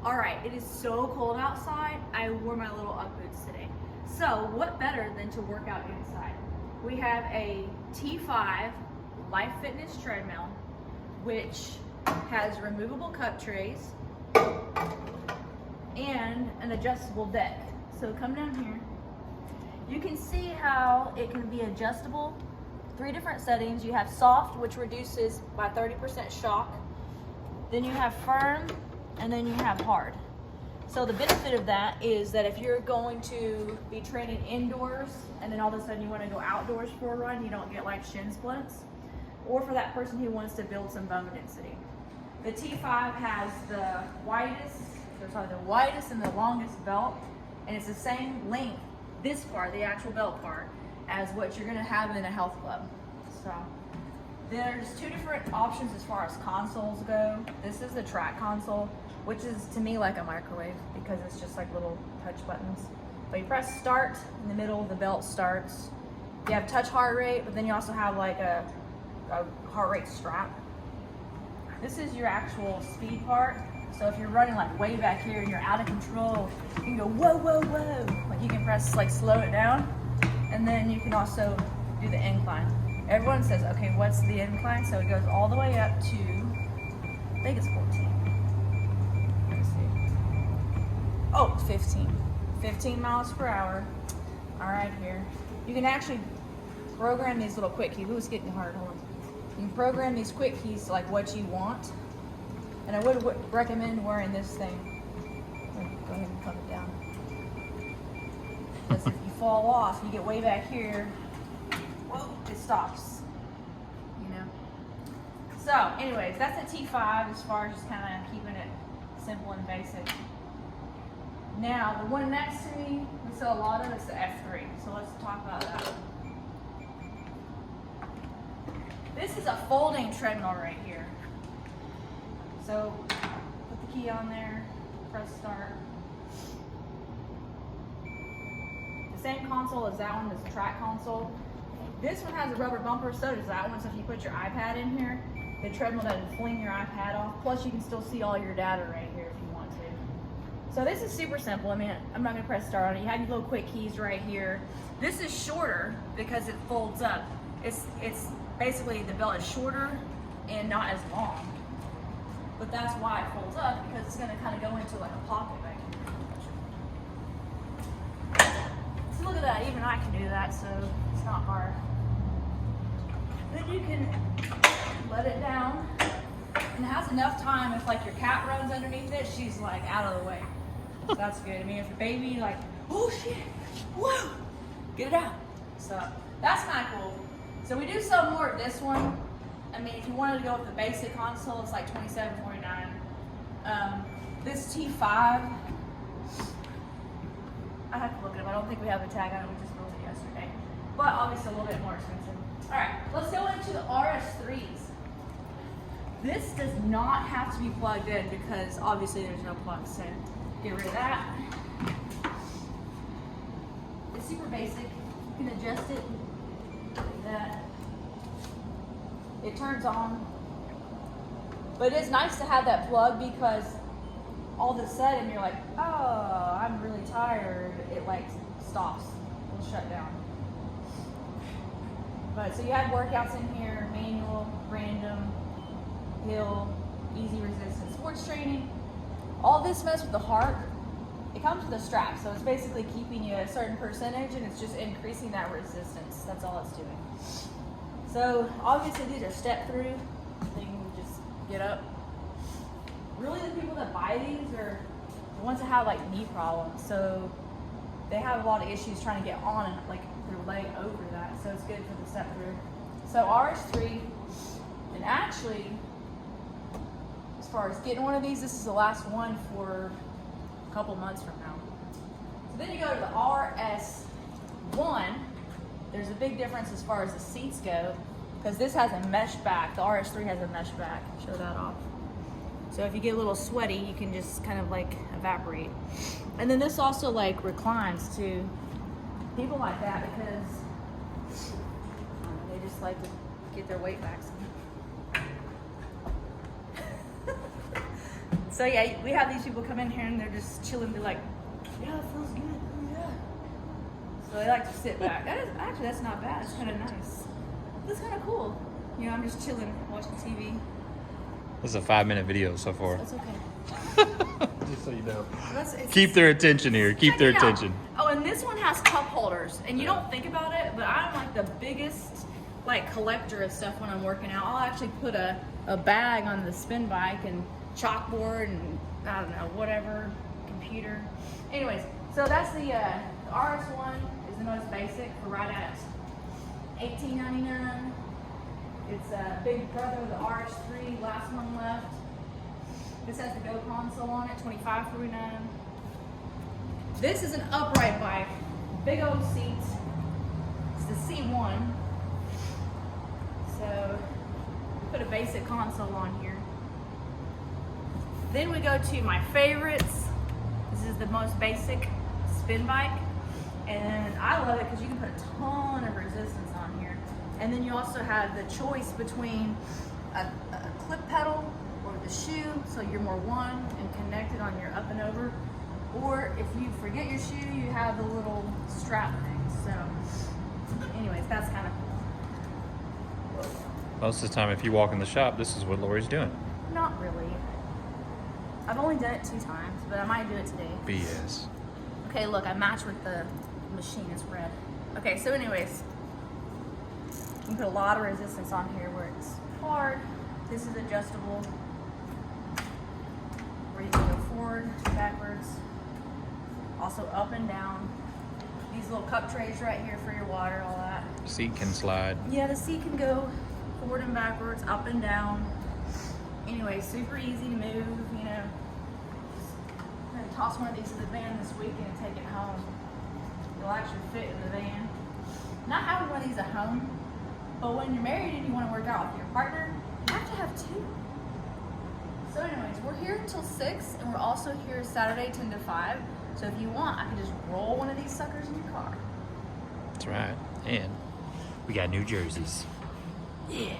All right, it is so cold outside. I wore my little Ugg boots today. So what better than to work out inside? We have a T5 Life Fitness treadmill, which has removable cup trays and an adjustable deck. So come down here. You can see how it can be adjustable. 3 different settings. You have soft, which reduces by 30% shock. Then you have firm, and then you have hard. So the benefit of that is that if you're going to be training indoors and then all of a sudden you want to go outdoors for a run, you don't get like shin splints. Or for that person who wants to build some bone density. The T5 has the widest and the longest belt, and it's the same length, this part, the actual belt part, as what you're gonna have in a health club. So there's 2 different options as far as consoles go. This is the track console, which is to me like a microwave because it's just like little touch buttons. But you press start, in the middle the belt starts. You have touch heart rate, but then you also have like a heart rate strap. This is your actual speed part. So if you're running like way back here and you're out of control, you can go whoa, whoa, whoa. Like you can press like slow it down, and then you can also do the incline. Everyone says, okay, what's the incline? So it goes all the way up to, I think it's 14. Let me see. Oh, 15. 15 miles per hour. All right, here. You can actually program these little quick keys. Ooh, it's getting hard, hold on. You can program these quick keys to like what you want. And I would recommend wearing this thing. Go ahead and pump it down. Because if you fall off, you get way back here, whoa, it stops. You know? So, anyways, that's a T5 as far as just kind of keeping it simple and basic. Now, the one next to me, we sell a lot of, it's the F3. So let's talk about that. This is a folding treadmill right here. So put the key on there, press start. The same console as that one is the track console. This one has a rubber bumper, so does that one. So if you put your iPad in here, the treadmill doesn't fling your iPad off. Plus you can still see all your data right here if you want to. So this is super simple. I mean, I'm not gonna press start on it. You have your little quick keys right here. This is shorter because it folds up. It's basically the belt is shorter and not as long. But that's why it folds up, because it's gonna kind of go into like a pocket back here. So look at that, even I can do that, so it's not hard. Then you can let it down, and it has enough time if like your cat runs underneath it, she's like out of the way. So that's good. I mean, if a baby like, oh shit, whoa, get it out. So that's kind of cool. So we do sell more of this one. I mean, if you wanted to go with the basic console, it's like $27.49. This T5, I have to look it up. I don't think we have a tag on it. We just built it yesterday. But obviously a little bit more expensive. All right, let's go into the RS3s. This does not have to be plugged in because obviously there's no plug, so get rid of that. It's super basic. You can adjust it like that. It turns on. But it is nice to have that plug because all of a sudden you're like, oh, I'm really tired. It like stops. It'll shut down. But so you have workouts in here, manual, random, hill, easy resistance, sports training. All this mess with the heart, it comes with a strap. So it's basically keeping you a certain percentage and it's just increasing that resistance. That's all it's doing. So obviously these are step through, so you can just get up. Really the people that buy these are the ones that have like knee problems. So they have a lot of issues trying to get on and like their leg over that. So it's good for the step through. So RS3, and actually, as far as getting one of these, this is the last one for a couple months from now. So then you go to the RS1. There's a big difference as far as the seats go, because this has a mesh back. The RS3 has a mesh back. Show that off. So if you get a little sweaty, you can just kind of like evaporate. And then this also like reclines to people like that because they just like to get their weight back. So So yeah, we have these people come in here and they're just chilling. They're like, yeah, it feels good. Oh, yeah. So they like to sit back. Actually, that's not bad. It's kind of nice. It's kind of cool. You know, I'm just chilling, watching TV. This is a 5-minute video so far. That's okay. Just so you know. It's Keep their attention here. Keep their attention. Oh, and this one has cup holders, and you don't think about it, but I'm like the biggest collector of stuff when I'm working out. I'll actually put a bag on the spin bike and chalkboard and I don't know, whatever, computer. Anyways, so that's the RS1 is the most basic for right at $18.99. It's a big brother of the RS3, last one left. This has the Go console on it, $25.49. This is an upright bike, big old seats. It's the C1. So we put a basic console on here. Then we go to my favorites. This is the most basic spin bike. And I love it because you can put a ton of resistance on here. And then you also have the choice between a clip pedal or the shoe, so you're more one and connected on your up and over. Or if you forget your shoe, you have the little strap thing. So anyways, that's kind of cool. Most of the time, if you walk in the shop, this is what Lori's doing. Not really. I've only done it 2 times, but I might do it today. BS. Okay, look, I match with the machine, it's red. Okay, so anyways, you can put a lot of resistance on here where it's hard. This is adjustable, where you can go forward, backwards, also up and down. These little cup trays right here for your water, all that. Seat can slide. Yeah, the seat can go forward and backwards, up and down. Anyway, super easy to move, you know. I'm gonna toss one of these in the van this weekend and take it home. It'll actually fit in the van. Not having one of these at home, but when you're married and you want to work out with your partner, you have to have 2. So anyways, we're here until 6, and we're also here Saturday 10 to 5. So if you want, I can just roll one of these suckers in your car. That's right. And we got new jerseys. Yeah.